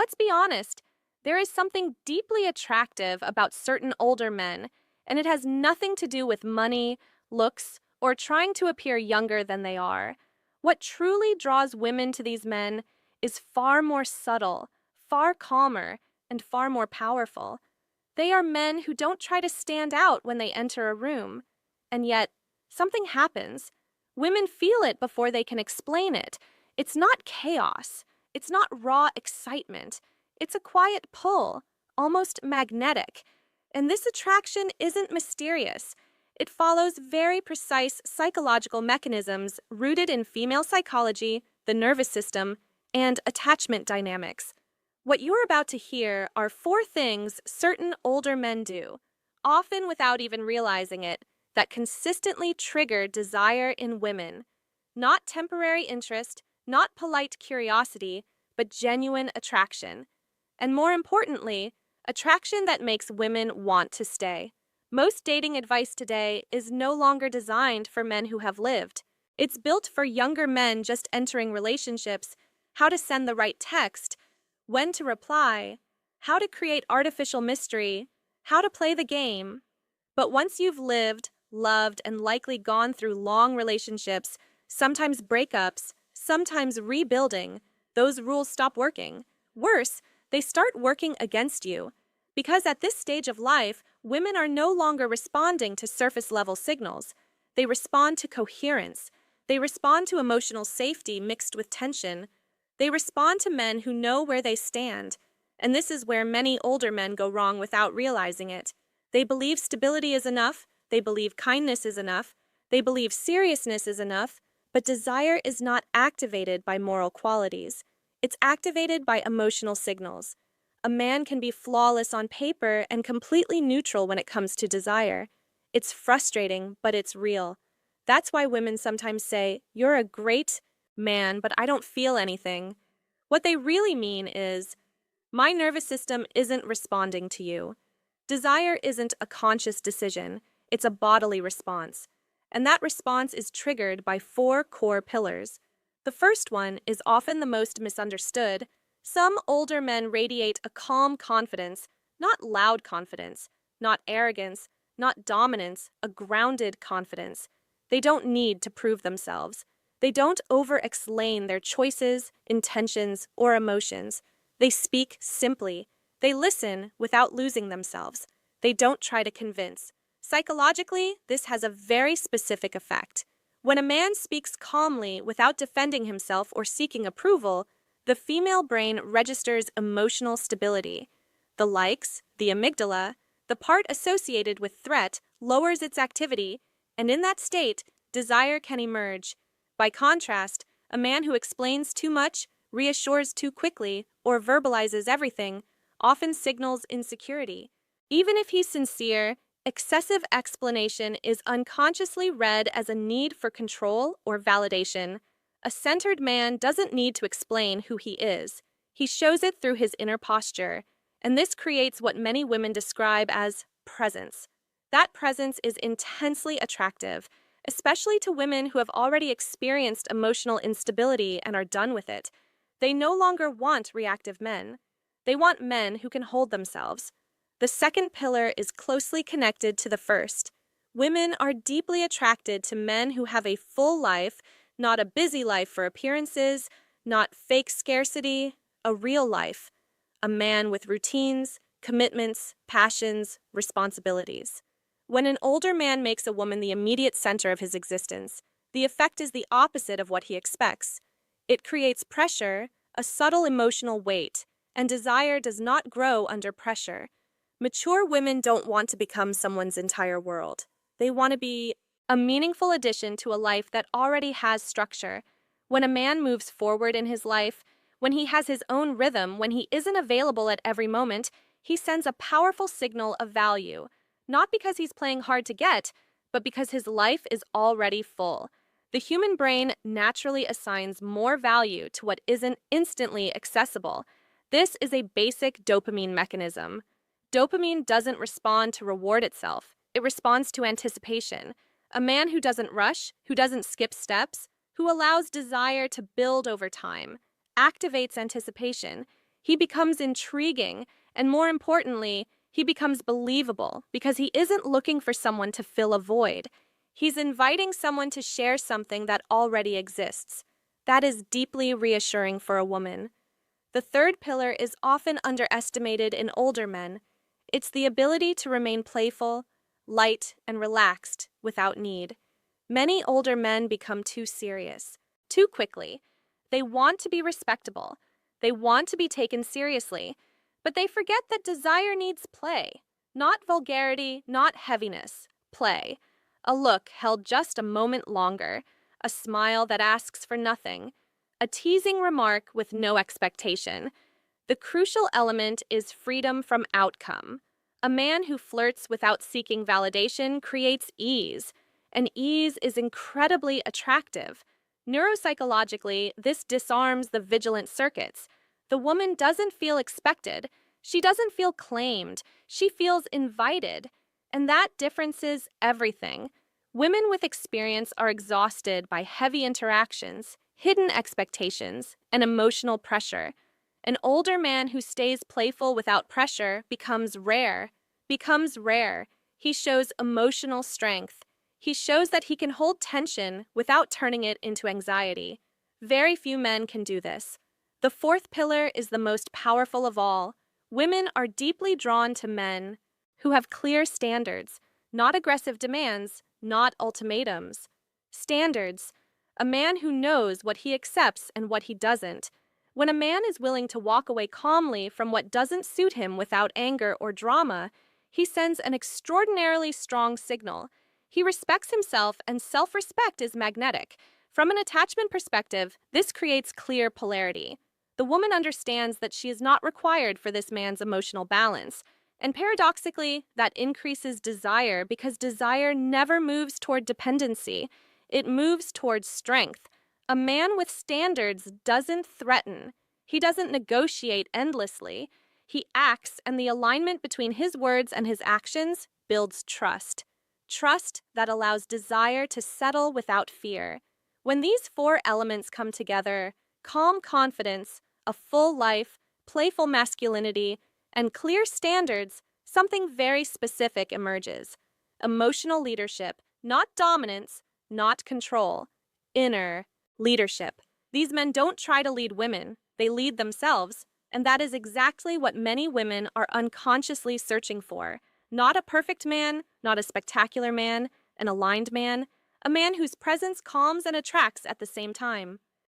let's be honest, there is something deeply attractive about certain older men, and it has nothing to do with money, looks, or trying to appear younger than they are. What truly draws women to these men is far more subtle, far calmer, and far more powerful. They are men who don't try to stand out when they enter a room. And yet, something happens. Women feel it before they can explain it. It's not chaos. It's not raw excitement. It's a quiet pull, almost magnetic. And this attraction isn't mysterious. It follows very precise psychological mechanisms rooted in female psychology, the nervous system, and attachment dynamics. What you're about to hear are 4 things certain older men do, often without even realizing it, that consistently trigger desire in women. Not temporary interest, not polite curiosity, but genuine attraction. And more importantly, attraction that makes women want to stay. Most dating advice today is no longer designed for men who have lived. It's built for younger men just entering relationships, how to send the right text, when to reply, how to create artificial mystery, how to play the game. But once you've lived, loved, and likely gone through long relationships, sometimes breakups, sometimes rebuilding, those rules stop working. Worse, they start working against you. Because at this stage of life, women are no longer responding to surface-level signals. They respond to coherence. They respond to emotional safety mixed with tension. They respond to men who know where they stand. And this is where many older men go wrong without realizing it. They believe stability is enough. They believe kindness is enough. They believe seriousness is enough. But desire is not activated by moral qualities. It's activated by emotional signals. A man can be flawless on paper and completely neutral when it comes to desire. It's frustrating, but it's real. That's why women sometimes say, "You're a great man, but I don't feel anything." What they really mean is, "My nervous system isn't responding to you." Desire isn't a conscious decision, it's a bodily response. And that response is triggered by 4 core pillars. The first one is often the most misunderstood. Some older men radiate a calm confidence, not loud confidence, not arrogance, not dominance, a grounded confidence. They don't need to prove themselves. They don't over-explain their choices, intentions, or emotions. They speak simply. They listen without losing themselves. They don't try to convince. Psychologically, this has a very specific effect. When a man speaks calmly without defending himself or seeking approval, the female brain registers emotional stability. The likes, the amygdala, the part associated with threat, lowers its activity, and in that state, desire can emerge. By contrast, a man who explains too much, reassures too quickly, or verbalizes everything often signals insecurity. Even if he's sincere, excessive explanation is unconsciously read as a need for control or validation. A centered man doesn't need to explain who he is. He shows it through his inner posture, and this creates what many women describe as presence. That presence is intensely attractive, especially to women who have already experienced emotional instability and are done with it. They no longer want reactive men. They want men who can hold themselves. The second pillar is closely connected to the first. Women are deeply attracted to men who have a full life, not a busy life for appearances, not fake scarcity, a real life. A man with routines, commitments, passions, responsibilities. When an older man makes a woman the immediate center of his existence, the effect is the opposite of what he expects. It creates pressure, a subtle emotional weight, and desire does not grow under pressure. Mature women don't want to become someone's entire world. They want to be a meaningful addition to a life that already has structure. When a man moves forward in his life, when he has his own rhythm, when he isn't available at every moment, he sends a powerful signal of value, not because he's playing hard to get, but because his life is already full. The human brain naturally assigns more value to what isn't instantly accessible. This is a basic dopamine mechanism. Dopamine doesn't respond to reward itself. It responds to anticipation. A man who doesn't rush, who doesn't skip steps, who allows desire to build over time, activates anticipation. He becomes intriguing, and more importantly, he becomes believable because he isn't looking for someone to fill a void. He's inviting someone to share something that already exists. That is deeply reassuring for a woman. The third pillar is often underestimated in older men. It's the ability to remain playful, light, and relaxed without need. Many older men become too serious, too quickly. They want to be respectable. They want to be taken seriously. But they forget that desire needs play. Not vulgarity, not heaviness. Play. A look held just a moment longer. A smile that asks for nothing. A teasing remark with no expectation. The crucial element is freedom from outcome. A man who flirts without seeking validation creates ease, and ease is incredibly attractive. Neuropsychologically, this disarms the vigilant circuits. The woman doesn't feel expected. She doesn't feel claimed. She feels invited. And that differences everything. Women with experience are exhausted by heavy interactions, hidden expectations, and emotional pressure. An older man who stays playful without pressure becomes rare. He shows emotional strength. He shows that he can hold tension without turning it into anxiety. Very few men can do this. The fourth pillar is the most powerful of all. Women are deeply drawn to men who have clear standards, not aggressive demands, not ultimatums. Standards. A man who knows what he accepts and what he doesn't. When a man is willing to walk away calmly from what doesn't suit him without anger or drama, he sends an extraordinarily strong signal. He respects himself, and self-respect is magnetic. From an attachment perspective, this creates clear polarity. The woman understands that she is not required for this man's emotional balance. And paradoxically, that increases desire because desire never moves toward dependency. It moves towards strength. A man with standards doesn't threaten. He doesn't negotiate endlessly. He acts, and the alignment between his words and his actions builds trust. Trust that allows desire to settle without fear. When these four elements come together, calm confidence, a full life, playful masculinity, and clear standards, something very specific emerges. Emotional leadership, not dominance, not control. Inner leadership. These men don't try to lead women, they lead themselves, and that is exactly what many women are unconsciously searching for. Not a perfect man, not a spectacular man, an aligned man, a man whose presence calms and attracts at the same time.